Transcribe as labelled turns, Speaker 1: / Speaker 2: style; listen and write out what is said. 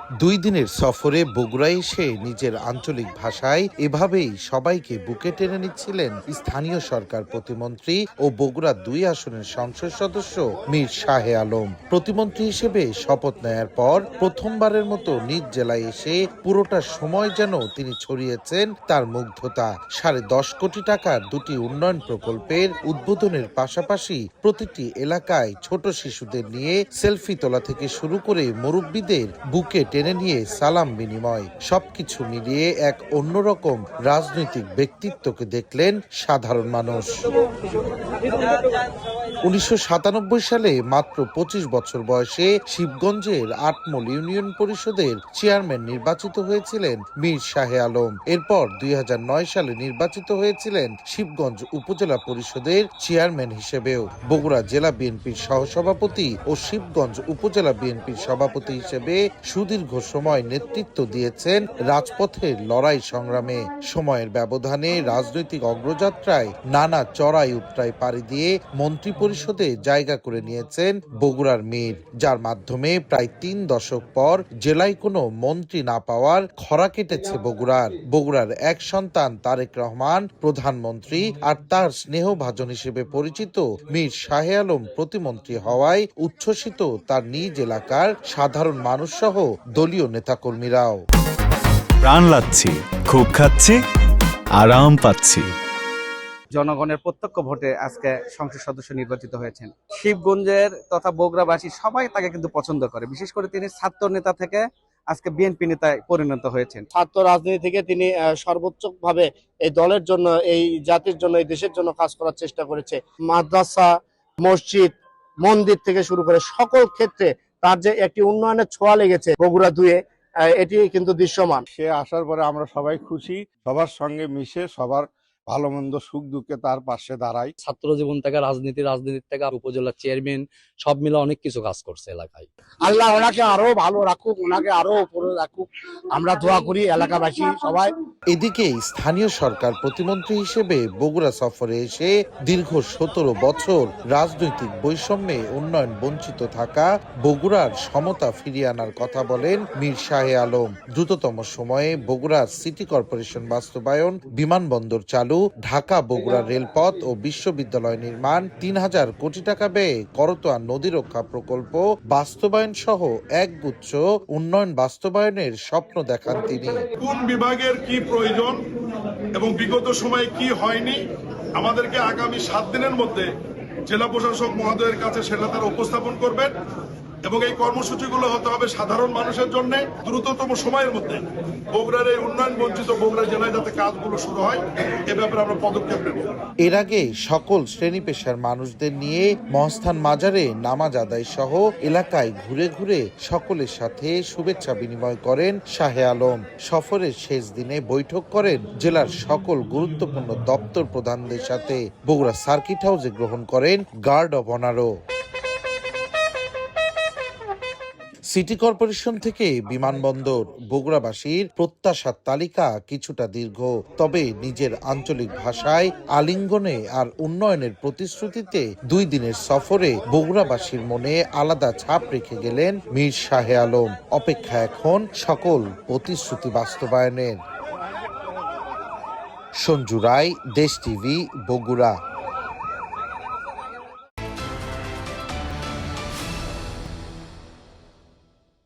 Speaker 1: দুই দিনের সফরে বগুড়ায় এসে নিজের আঞ্চলিক ভাষায় এভাবেই সবাইকে বুকে টেনে নিচ্ছিলেন স্থানীয় সরকার প্রতিমন্ত্রী ও বগুড়া ২ আসনের সংসদ সদস্য মীর শাহে আলম। প্রতিমন্ত্রী হিসেবে শপথ নেয়ার পর প্রথমবারের মতো নিজ জেলায় এসে পুরোটা সময় যেন তিনি ছড়িয়েছেন তার মুগ্ধতা। ১০.৫ কোটি টাকার দুটি উন্নয়ন প্রকল্পের উদ্বোধনের পাশাপাশি প্রতিটি এলাকায় ছোট শিশুদের নিয়ে সেলফি তোলা থেকে শুরু করে মুরব্বীদের বুকে টেনে নিয়ে সালাম বিনিময়, সবকিছু মিলিয়ে এক অন্যরকম রাজনৈতিক ব্যক্তিত্বকে দেখলেন সাধারণ মানুষ। ১৯৯৭ সালে মাত্র ২৫ বছর বয়সে শিবগঞ্জের আটমল ইউনিয়ন পরিষদের চেয়ারম্যান নির্বাচিত হয়েছিলেন মীর শাহে আলম। এরপর ২০০৯ সালে নির্বাচিত হয়েছিলেন শিবগঞ্জ উপজেলা পরিষদের চেয়ারম্যান হিসেবেও। বগুড়া জেলা বিএনপির সহসভাপতি ও শিবগঞ্জ উপজেলা বিএনপির সভাপতি হিসেবে সুদীর্ঘ সময় নেতৃত্ব দিয়েছেন রাজপথের লড়াই সংগ্রামে। সময়ের ব্যবধানে রাজনৈতিক অগ্রযাত্রায় নানা চড়াই উতরাই পাড়ি দিয়ে মন্ত্রী পরিষদে জায়গা করে নিয়েছেন বগুড়ার মীর, যার মাধ্যমে প্রায় ৩ দশক পর জেলায় কোনো মন্ত্রী না পাওয়ার খরা কেটেছে বগুড়ার এক সন্তান তারেক রহমান প্রধানমন্ত্রী আর তার স্নেহভাজন হিসেবে পরিচিত মীর শাহে আলম প্রতিমন্ত্রী হওয়ায় উচ্ছ্বসিত তার নিজ এলাকার সাধারণ মানুষ সহ দলীয় নেতাকর্মীরাও।
Speaker 2: প্রাণ লাগছে, খুব খাচ্ছি, আরাম পাচ্ছি।
Speaker 3: জনগণের প্রত্যক্ষ ভোটে আজকে সংসদ সদস্য নির্বাচিত হয়েছেন। শিবগঞ্জের তথা বগুড়াবাসী সবাই তাকে কিন্তু পছন্দ করে, বিশেষ করে তিনি ছাত্র নেতা থেকে আজকে বিএনপি নেতায় পরিণত হয়েছেন।
Speaker 4: ছাত্র রাজনীতি থেকে তিনি সর্বোচ্চ ভাবে এই দলের জন্য, এই জাতির জন্য, এই দেশের জন্য কাজ করার চেষ্টা করেছে। মাদ্রাসা, মসজিদ, মন্দির থেকে শুরু করে সকল ক্ষেত্রে তার যে একটি উন্নয়নের ছোঁয়া লেগেছে বগুড়া ২-এ, এটি কিন্তু দৃশ্যমান।
Speaker 5: সে আসার পরে আমরা সবাই খুশি, সবার সঙ্গে মিশে সবার ভালো মন্দ সুখ দুঃখে তার পাশে দাঁড়াই।
Speaker 6: ছাত্র জীবন থেকে রাজনীতির থেকে উপজেলা চেয়ারম্যান সব মিলে অনেক কিছু কাজ করছে এলাকায়।
Speaker 4: আল্লাহ ওনাকে আরো ভালো রাখুক, ওনাকে আরো উপরে রাখুক, আমরা দোয়া করি এলাকাবাসী সবাই।
Speaker 1: এদিকে স্থানীয় সরকার প্রতিমন্ত্রী হিসেবে বগুড়া সফরে এসে দীর্ঘ ১৭ বছর রাজনৈতিক বৈষম্যে উন্নয়ন বঞ্চিত থাকা বগুড়ার সমতা ফিরিয়ে আনার কথা বলেন মীর শাহে আলম। দ্রুততম সময়ে বগুড়ার সিটি কর্পোরেশন বাস্তবায়ন, বিমানবন্দর চালু, ঢাকা বগুড়া রেলপথ ও বিশ্ববিদ্যালয় নির্মাণ, ৩,০০০ কোটি টাকা ব্যয়ে করতোয়া নদী রক্ষা প্রকল্প বাস্তবায়ন সহ একগুচ্ছ উন্নয়ন বাস্তবায়নের স্বপ্ন দেখান তিনি।
Speaker 7: কোন বিভাগের কি প্রয়োজন এবং বিগত সময়ে কি হয়নি, আমাদেরকে আগামী ৭ দিনের মধ্যে জেলা প্রশাসক মহোদয়ের কাছে সেটা তারা উপস্থাপন করবেন এবং এই কর্মসূচিগুলো হতে হবে সাধারণ মানুষের জন্য দ্রুততম সময়ের মধ্যে বগুড়ার এই উন্নয়ন বঞ্চিত বগুড়া জেলায় যাতে কাজগুলো শুরু হয়, এ ব্যাপারে আমরা পদক্ষেপ নেব।
Speaker 1: এর আগে সকল শ্রেণী পেশার মানুষদের নিয়ে মহাস্থান মাজারে নামাজ আদায় সহ এলাকায় ঘুরে ঘুরে সকলের সাথে শুভেচ্ছা বিনিময় করেন শাহে আলম। সফরের শেষ দিনে বৈঠক করেন জেলার সকল গুরুত্বপূর্ণ দপ্তর প্রধানদের সাথে। বগুড়া সার্কিট হাউসে গ্রহণ করেন গার্ড অব অনারও। সিটি কর্পোরেশন থেকে বিমানবন্দর, বগুড়াবাসীর প্রত্যাশার তালিকা কিছুটা দীর্ঘ, তবে নিজের আঞ্চলিক ভাষায় আলিঙ্গনে আর উন্নয়নের প্রতিশ্রুতিতে ২ দিনের সফরে বগুড়াবাসীর মনে আলাদা ছাপ রেখে গেলেন মীর শাহে আলম। অপেক্ষা এখন সকল প্রতিশ্রুতি বাস্তবায়নের। সঞ্জু রায়, দেশ টিভি, বগুড়া।